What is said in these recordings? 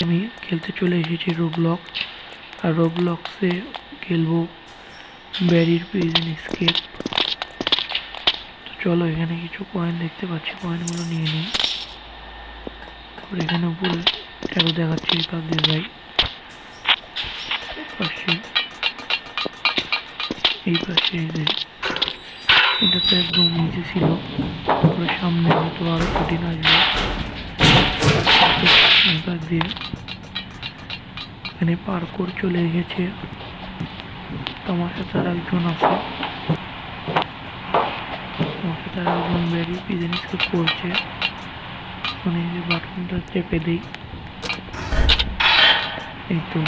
আমি খেলতে চলে এসেছি রোবলক, আর রোবলক্সে খেলবো ব্যারির প্রিজন এসকেপ। তো চলো, এখানে কিছু কয়েন দেখতে পাচ্ছি, কয়েনগুলো নিয়ে নিই। তারপর এখানে উপরে অ্যারো দেখাচ্ছি, এই পাশ দিয়ে যাই। পাশে এই পাশে এটা তো একদম নিচে ছিল, তারপরে সামনে হয়তো আরো কঠিন আসবে। এই পাশ দিয়ে এখানে পার্কোর চলে এসেছে। আমার সাথে আর একজন আছে, আমার সাথে আর একজন ব্যারি প্রিজন এসকেপ করছে। মানে যে বাটনটা চেপে দিই, এই তো।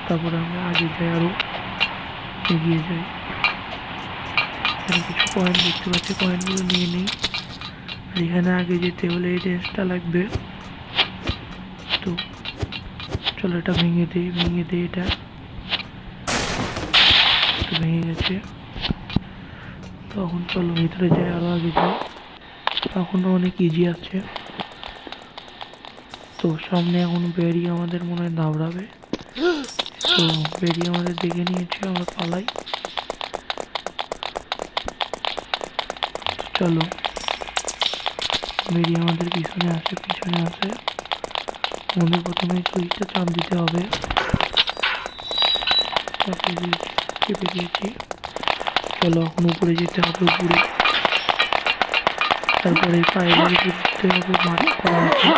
তারপরে আমরা আগে যাই, আরো এগিয়ে যাই। এখানে কিছু কয়েন দেখতে পাচ্ছি, কয়েনগুলো নিয়ে নিই। আর এখানে আগে যেতে হলে এই রেঞ্জটা লাগবে। তো চলো, এটা ভেঙে দিই এটা ভেঙে গেছে। তখন চলো ভিতরে যাই, আরো আগে যাই। এখনো অনেক ইজি আছে। তো সামনে এখন বেরি আমাদের মনে হয় দাবড়াবে। তো বেরি আমাদের দেখে নিয়েছে, আমরা পালাই। চলো, বেরি আমাদের পিছনে আসে। আমাদের প্রথমে সুইচটা চাপ দিতে হবে। চেপে দিয়েছি। চলো, এখন উপরে যেতে হবে, উপরে। তারপরে পায়ের ঘুরতে হবে, মাঠ করা আছে।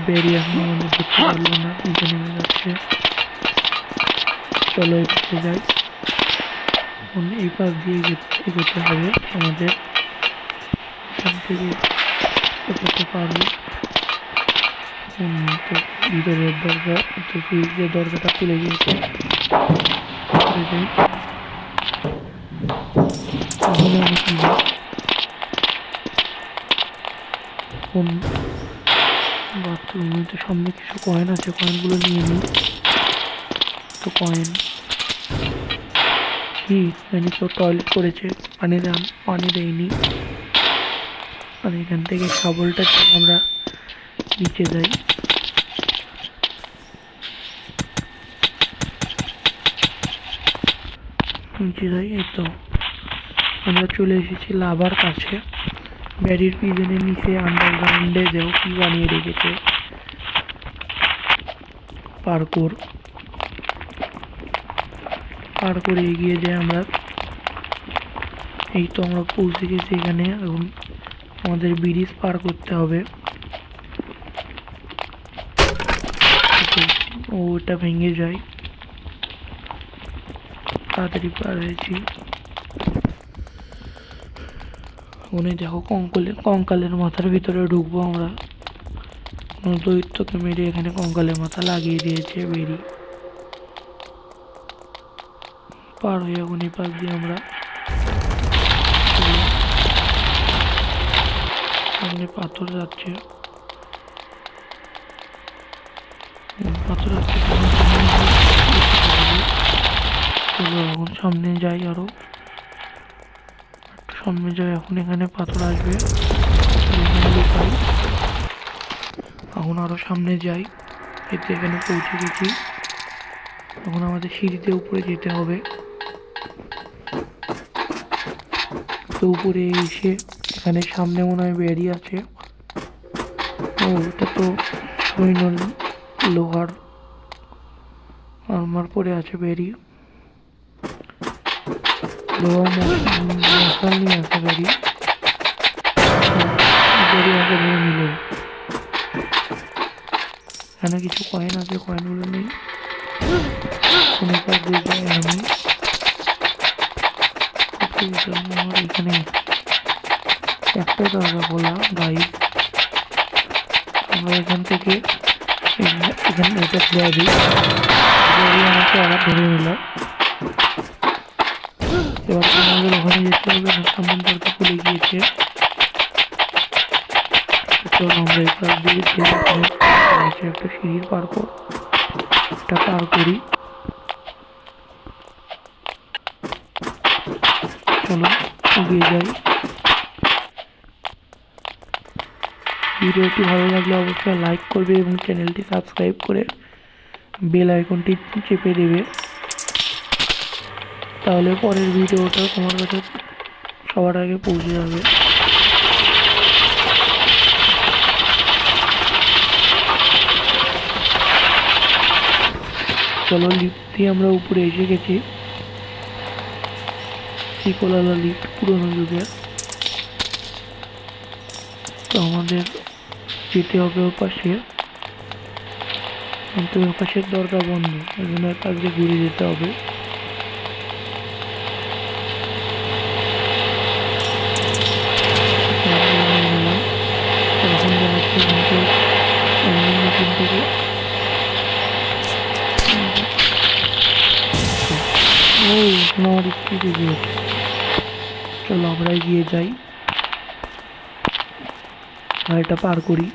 বেরি এখন আমাদের ধরতে পারলো না, নিচে নেমে যাচ্ছে। চলো, এই পাশে যাই। এখন এই পাশ দিয়ে এগোতে হবে আমাদের। এখান থেকে এগোতে পারবো। তো ভিতরের দরজা, তো সুইচের দরজাটা খুলে গিয়েছে। যাই, তাহলে অনেক ইজি। এখন বাথরুমে তো সামনে কিছু কয়েন আছে, কয়েনগুলো নিয়ে নিই। তো কয়েন কি জানি, কেউ টয়লেট করেছে, পানি দেয়নি। আর এখান থেকে শাবলটা আমরা নিচে যাই। এই তো আমরা চলে এসেছি লাভার কাছে। ব্যারির প্রিজনের নিচে আন্ডারগ্রাউন্ডে যেও কি বানিয়ে রেখেছে, পার করে এগিয়ে যাই আমরা। এই তো আমরা পৌঁছে গেছি এখানে। এখন আমাদের ব্রিজ পার করতে হবে। ওটা ভেঙে যায়, তাড়াতাড়ি পার হয়েছি। উনি দেখো, কঙ্কালের মাথার ভিতরে ঢুকবো আমরা। দৈত্যকে মেরে এখানে কঙ্কালের মাথা লাগিয়ে দিয়েছে বেরি। পার হয়ে এখন এই পাশ দিয়ে আমরা সামনে পাথর যাচ্ছে। চলো এখন সামনে যাই, আরো সামনে যাই। এখন এখানে পাথর আসবে, এখন আরো সামনে যাই। এতে এখানে পৌঁছে গেছি। এখন আমাদের সিঁড়িতে উপরে যেতে হবে। তো উপরে এসে এখানে সামনে মনে হয় বেরি আছে। ওটা তো সৈন্য লোহার আর্মার পরে আছে বেরি। লোহার মশাল নিয়ে আছে বেরি। আমাকে ধরে নিল। এখানে কিছু কয়েন আছে, কয়েনগুলো নেই। কোনো কাজ দিয়ে যাই আমি। আমার এখানে একটা দরজা খোলা গাইড। আমরা এখান থেকে এখানে এটা খুলে দিই। আমাকে আবার ধরে নিল। এবার আমাদের ওখানে যেতে হবে না, সামনে দরজা খুলে গিয়েছে। চলো আমরা এই পাশ দিয়ে একটা সিঁড়ির পার করি। চলো এগিয়ে যাই। ভিডিওটি ভালো লাগলে অবশ্যই লাইক করবে এবং চ্যানেলটি সাবস্ক্রাইব করে বেল আইকনটি চেপে দেবে, তাহলে পরের ভিডিওটা তোমার কাছে সবার আগে পৌঁছে যাবে। চলো, লিফট দিয়ে আমরা উপরে এসে গেছি। শিকলালা লিফট, পুরোনো যুগের। তো আমাদের যেতে হবে ওর পাশে, কিন্তু ওর পাশের দরজা বন্ধ, ওই জন্য পাশ দিয়ে ঘুরে যেতে হবে। এখন জানাচ্ছি কিন্তু মেশিন থেকে আমার স্পিড এগিয়েছে। চলো আমরা এগিয়ে যাই, গাড়িটা পার করি।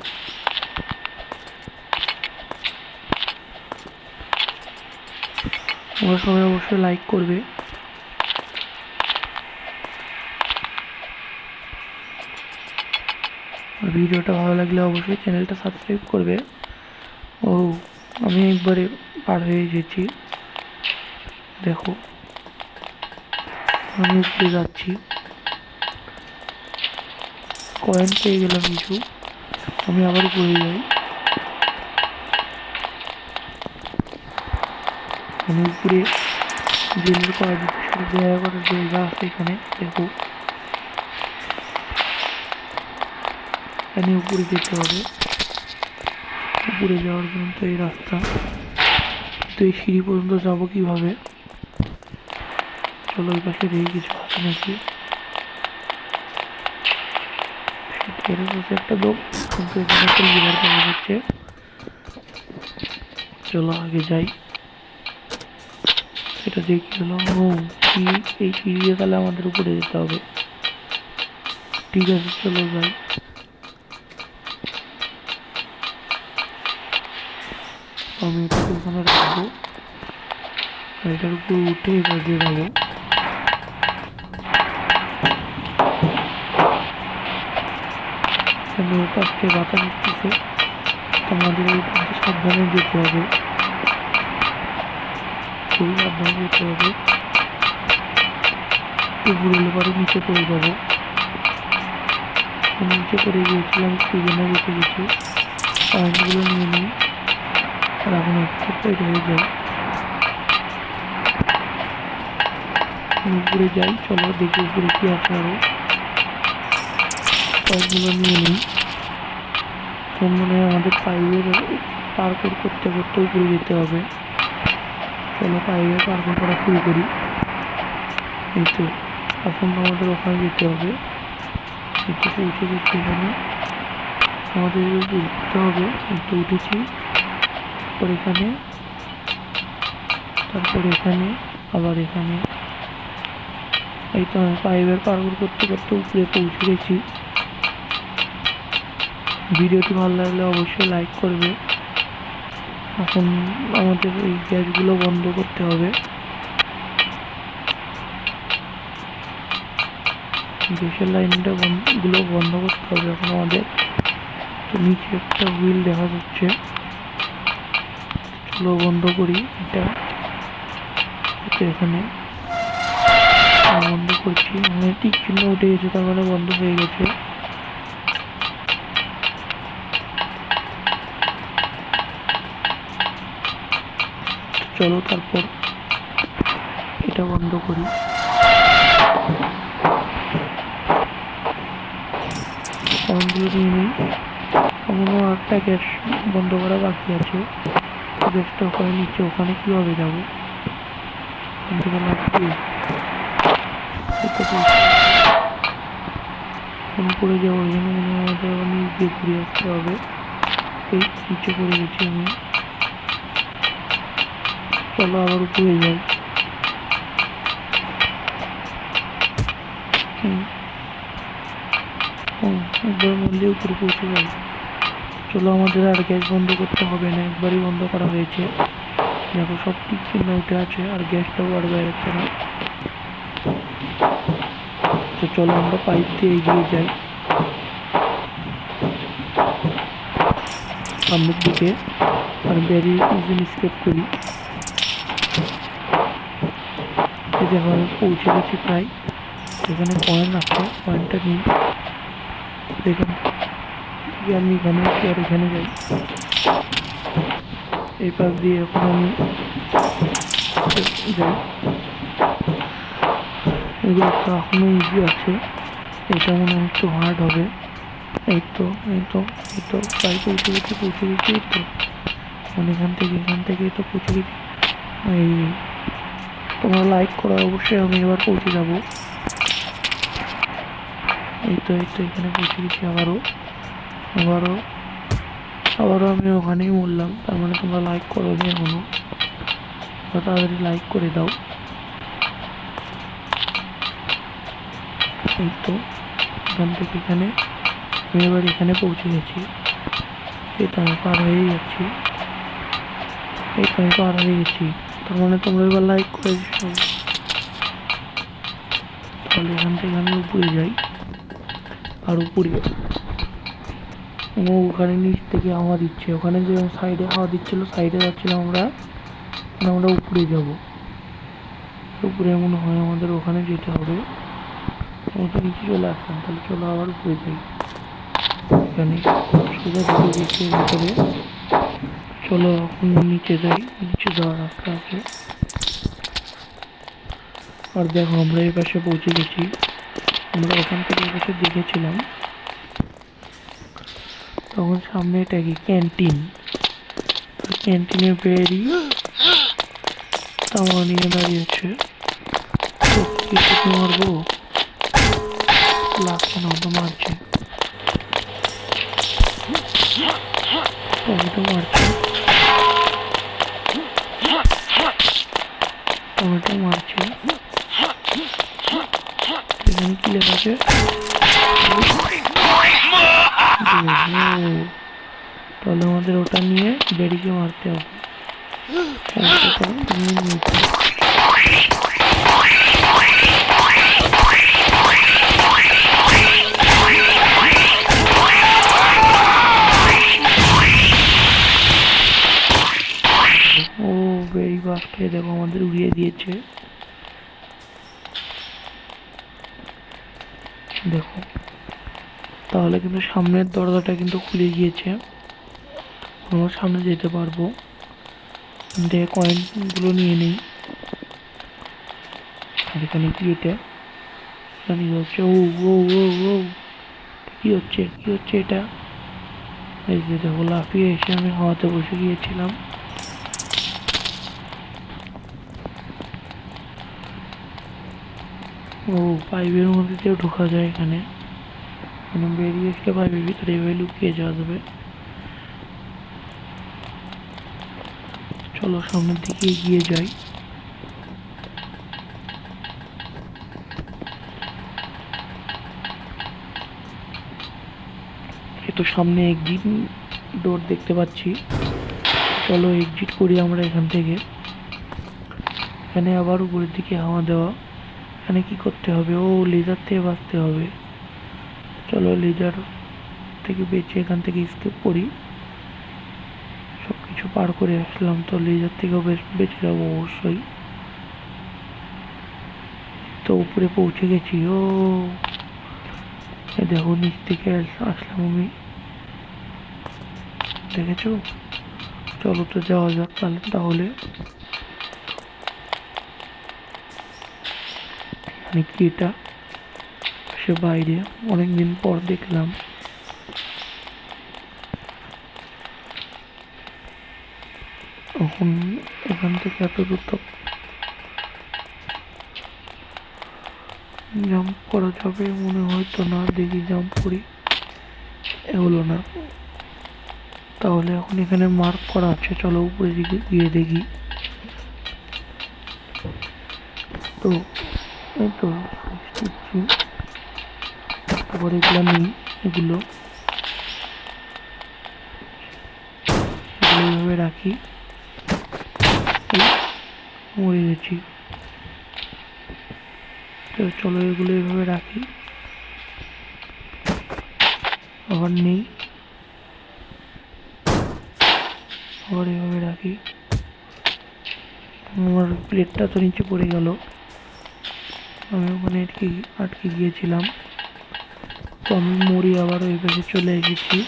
তোমরা সবাই অবশ্যই লাইক করবে। আর ভিডিওটা ভালো লাগলে অবশ্যই চ্যানেলটা সাবস্ক্রাইব করবে। ও আমি একবারে পার হয়ে এসেছি, দেখো আমি উপরে যাচ্ছি। কয়েন পেয়ে গেলাম কিছু, আমি আবার উপরে যাই। আমি উপরে জেলের করা দেখা করার জায়গা আছে এখানে, দেখো এখানে উপরে যেতে হবে। উপরে যাওয়ার জন্য তো এই রাস্তা, তো এই সিঁড়ি পর্যন্ত যাবো কিভাবে? চলো ওই পাশে রেখে কিছু আছে নাকি। একটা লোক, কিন্তু এখানে একটা লিভার পাওয়া যাচ্ছে। চলো আগে যাই, এটা দেখি হলো। ও এই সিঁড়ি দিয়ে তাহলে আমাদের উপরে যেতে হবে। ঠিক আছে, চলো যাই। আমি এটাকে ওখানে রাখবো, এটার উপর উঠে এবার দিয়ে যাবো। এখানে পাশ থেকে বাতাস আসতেছে, আমাদের এই পথে সাবধানে যেতে হবে, খুবই সাবধানে যেতে হবে। উপরে এলে পরে নিচে পড়ে যাবো। নিচে পড়ে গিয়েছিলাম, সুজনে বেঁচে গেছি। পয়েন্টগুলো নিয়ে নিই, আর এখন একটা হয়ে যায়। উপরে যাই, চলো দেখি উপরে কি আছে আরো। পয়েন্টগুলো নিয়ে নিই। এখন মনে হয় আমাদের পাইপের পার্কর করতে করতে উপরে যেতে হবে। চলো পাইপের পার্কর করা শুরু করি। এই তো এখন আমাদের ওখানে যেতে হবে। একটু পৌঁছে গেছি এখানে, আমাদের উঠতে হবে। একটু উঠেছি, তারপর এখানে, তারপর এখানে, আবার এখানে। এই তো আমি পাইপের পার্কর করতে করতে উপরে পৌঁছে গেছি। ভিডিওটি ভালো লাগলে অবশ্যই লাইক করবে। এখন আমাদের এই গ্যাসগুলো বন্ধ করতে হবে, গ্যাসের লাইনটা গুলো বন্ধ করতে হবে এখন আমাদের। তো নিচে একটা হুইল দেখা যাচ্ছে, চলো বন্ধ করি এটা। এখানে বন্ধ করছি, মানে টিক চিহ্ন উঠে গেছে, তার মানে বন্ধ হয়ে গেছে। চলো তারপর এটা বন্ধ করি। পয়েন্টগুলো নিয়ে নিই। এমনও একটা গ্যাস বন্ধ করা বাকি আছে, গ্যাসটা ওখানে নিচে, ওখানে কীভাবে যাবো? ওখান থেকে লাগবে উপরে যাবো, ওই জন্য মনে হয় আমাদের আবার নিচ দিয়ে ঘুরে আসতে হবে। এই নিচে পড়ে গেছি আমি, চলো আবার উপরে যাই। একবার মন্দির উপরে পৌঁছে যাই। চলো আমাদের আর গ্যাস বন্ধ করতে হবে না, একবারই বন্ধ করা হয়েছে। দেখো সব টিক চিহ্ন উঠে আছে, আর গ্যাসটাও আর বেরোচ্ছে না। তো চলো আমরা পাইপ দিয়ে এগিয়ে যাই। সামনের দিকে আর ব্যারিয়ার পিছন স্কেপ করি। এই দেখো আমি পৌঁছে গেছি প্রায়। এখানে কয়েন আছে, কয়েনটা নিই। এখান থেকে আমি এখানে আসি আর এখানে যাই। এই পাশ দিয়ে এখন আমি যাই। এগুলো তো এখনো ইজি আছে, এটা মনে হয় একটু হার্ড হবে। এই তো এই তো এই তো প্রায় পৌঁছে গেছি এই তো। মানে এখান থেকে তো পৌঁছে গেছি। এই তোমরা লাইক করো অবশ্যই, আমি এবার পৌঁছে যাব। এই তো এখানে পৌঁছে গেছি। আবারও আমি ওখানেই মরলাম। তার মানে তোমরা লাইক করো নি এখনো, তাড়াতাড়ি লাইক করে দাও। এই তো এখান থেকে এখানে আমি এবার এখানে পৌঁছে গেছি। এই তো আমি পার হয়ে যাচ্ছি। তার মানে তোমরা এবার লাইক করে দিচ্ছ। তাহলে এখান থেকে আমি উপরে যাই। আর উপরে ওখানে নিচ থেকে হাওয়া দিচ্ছে, ওখানে যে সাইডে হাওয়া দিচ্ছিল সাইডে যাচ্ছিলাম আমরা উপরে যাব। উপরে মনে হয় আমাদের ওখানে যেতে হবে। আমি তো নিচে চলে আসলাম, তাহলে চলো আবার উপরে যাই। এখানে সোজা ঢুকে গেছি ভিতরে। চলো এখন নিচে যাই, নিচে যাওয়ার রাস্তা আছে। আর দেখো আমরা এই পাশে পৌঁছে গেছি। আমরা ওখান থেকে এই পাশে দেখেছিলাম, তখন সামনে এটা কি ক্যান্টিন। ক্যান্টিনের বেরি তাওয়া নিয়ে দাঁড়িয়েছে। তো কিছু মারবো, লাগছে না তো মারছে, টমেটো মারছে। এখানে কি লেখা আছে? তাহলে আমাদের ওটা নিয়ে বেরিকে মারতে হবে। ও বেরি বাসকে দেখো আমাদের উড়িয়ে দিয়েছে। দেখো তাহলে কিন্তু সামনের দরজাটা কিন্তু খুলে গিয়েছে, আমরা সামনে যেতে পারবো। দেখে কয়েনগুলো নিয়ে নিই। আর এখানে কি এটা হচ্ছে? ও ও ও ও কি হচ্ছে এটা? এই যে দেখো লাফিয়ে এসে আমি হাওয়াতে বসে গিয়েছিলাম। ও পাইপের মধ্যে দিয়েও ঢোকা যায় এখানে, মানে বেরিয়ে এসে পাইপের ভিতরে এভাবে লুকিয়ে যাওয়া যাবে। চলো সামনের দিকে এগিয়ে যাই। তো সামনে এক্সিট ডোর দেখতে পাচ্ছি। চলো এক্সিট করি আমরা এখান থেকে। এখানে আবার উপরের দিকে হাওয়া দেওয়া। এখানে কি করতে হবে? ও লেজার থেকে বাঁচতে হবে। চলো লেজার থেকে বেঁচে এখান থেকে স্কেপ করি। সব কিছু পার করে আসলাম, তো লেজার থেকেও বেঁচে যাবো অবশ্যই। তো উপরে পৌঁছে গেছি। ও দেখো নিচ থেকে আসলাম আমি, দেখেছো? চলো তো যাওয়া যাক তাহলে। মানে কি এটা? সে বাইরে অনেকদিন পর দেখলাম। এখন এখান থেকে এত দূর তো জাম্প করা যাবে মনে হয়তো না, দেখি জাম্প করি। এগুলো না, তাহলে এখন এখানে মার্ক করা আছে। চলো উপরে দিকে গিয়ে দেখি। তো এই তো তারপরে এগুলো নিই, এগুলো এইভাবে রাখি। মরে গেছি। তো চলো এগুলো এইভাবে রাখি, আবার নেই। আবার এভাবে রাখি। আমার প্লেটটা তো নিচে পড়ে গেল, আমি ওখানে আটকে গিয়েছিলাম। তো আমি মরি আবার ওই পাশে চলে এসেছি।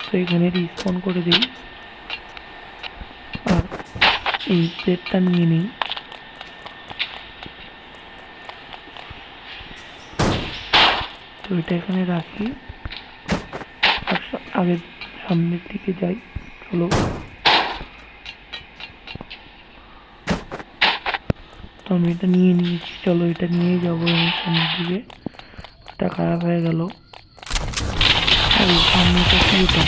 তো এখানে রিস্পন করে দিই আর এই প্লেটটা নিয়ে নিই। তো এটা এখানে রাখি আর আগে সামনের দিকে যাই। চলো, তো আমি এটা নিয়ে নিয়েছি, চলো এটা নিয়ে যাবো আমি সামনের দিকে। এটা খারাপ হয়ে গেল। আর সামনেটা কি এটা?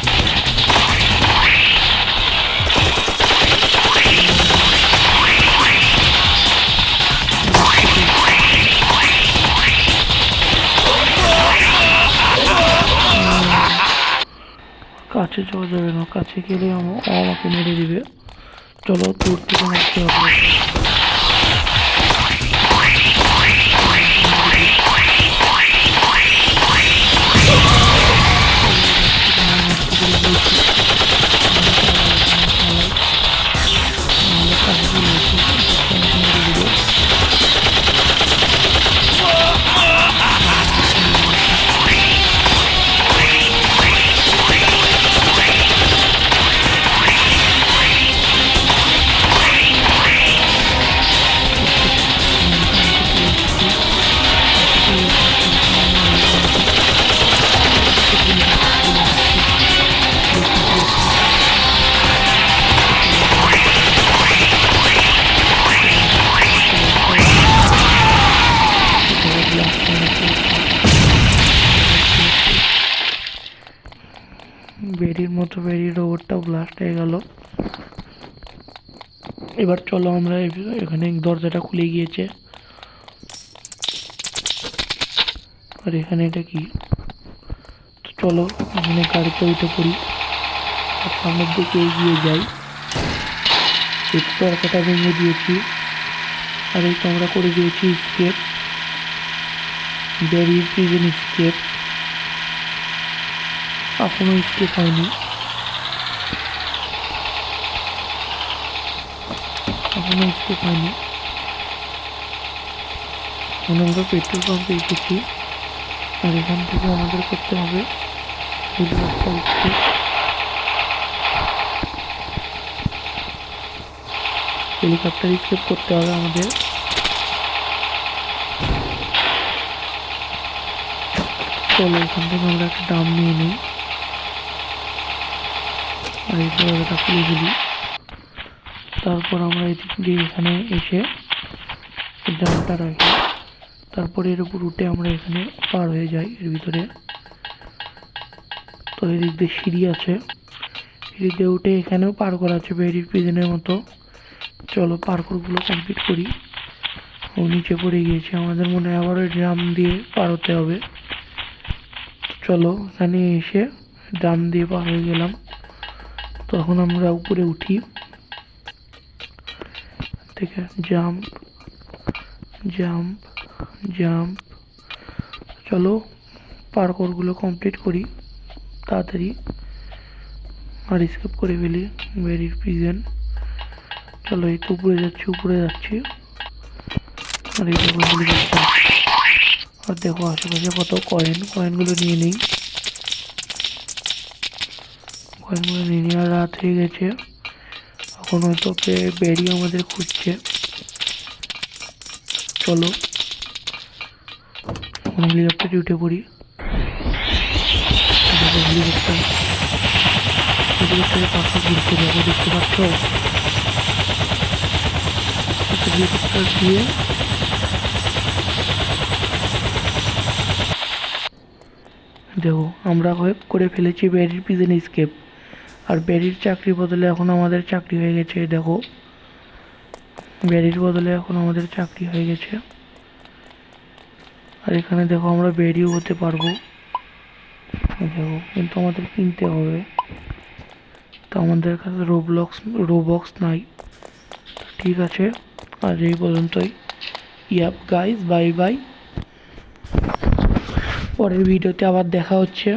কাছে যাওয়া যাবে না, কাছে গেলে আমাকে মেরে দিবে। চলো দূর থেকে মারতে হবে। বেরির মতো বেরি রোবটটাও ব্লাস্ট হয়ে গেল। এবার চলো আমরা এখানে দরজাটা খুলে গিয়েছে। আর এখানে এটা কি? তো চলো এখানে গাড়িতে উঠে পড়ি আর সামনের দিকে এগিয়ে যাই। এই তরকাটা ভেঙে দিয়েছি আর এই তো আমরা করে দিয়েছি স্কেপ, বেরির প্রিজন স্কেপ। এখনো স্কেপ হয়নি, এখনো স্কেপ হয়নি। এখন আমরা পেট্রোল পাম্পে এসেছি আর এখান থেকে আমাদের করতে হবে হেলিকপ্টার স্কেপ। হেলিকপ্টার স্কেপ করতে হবে আমাদের। চলো এখান থেকে আমরা একটা ডাম নিয়ে নিই আর এই দরজাটা খুলে দিই। তারপর আমরা এদিক দিয়ে এখানে এসে ডামটা রাখি, তারপরে এর উপর উঠে আমরা এখানে পার হয়ে যাই এর ভিতরে। তো এদিক দিয়ে সিঁড়ি আছে, সিঁড়ি দিয়ে উঠে এখানেও পার করা আছে বেরির প্রিজনের মতো। চলো পার্করগুলো কমপ্লিট করি। ও নিচে পড়ে গিয়েছে, আমাদের মনে হয় আবার ওই ড্রাম দিয়ে পার হতে হবে। চলো এখানে এসে ড্রাম দিয়ে পার হয়ে গেলাম। তখন আমরা উপরে উঠি থেকে জাম্প জাম্প জাম্প। চলো পার্করগুলো কমপ্লিট করি তাড়াতাড়ি আর স্কেপ করে ফেলি বেরির প্রিজন। চলো এই তো উপরে যাচ্ছি আর এই আর দেখো আশেপাশে কত কয়েনগুলো নিয়ে নিই। কয়েনগুলো নিয়ে নিয়ে আর রাত হয়ে গেছে, এখন হয়তো বেরি আমাদের খুঁজছে। চলো এখন হেলিকপ্টারে উঠে পড়ি। হেলিকপ্টারে পাখা ঘুরতে যাবো, দেখতে পাচ্ছ? হেলিকপ্টার দিয়ে দেখো আমরা করে ফেলেছি বেরির প্রিজন স্কেপ। আর বেরির চাকরির বদলে এখন আমাদের চাকরি হয়ে গেছে। দেখো বেরির বদলে এখন আমাদের চাকরি হয়ে গেছে। আর এখানে দেখো আমরা বেরিও হতে পারবো। দেখো কিন্তু আমাদের কিনতে হবে, তো আমাদের কাছে রোবক্স নাই। ঠিক আছে, আজ এই পর্যন্তই। Yup guys, bye bye. পরের ভিডিওতে আবার দেখা হচ্ছে।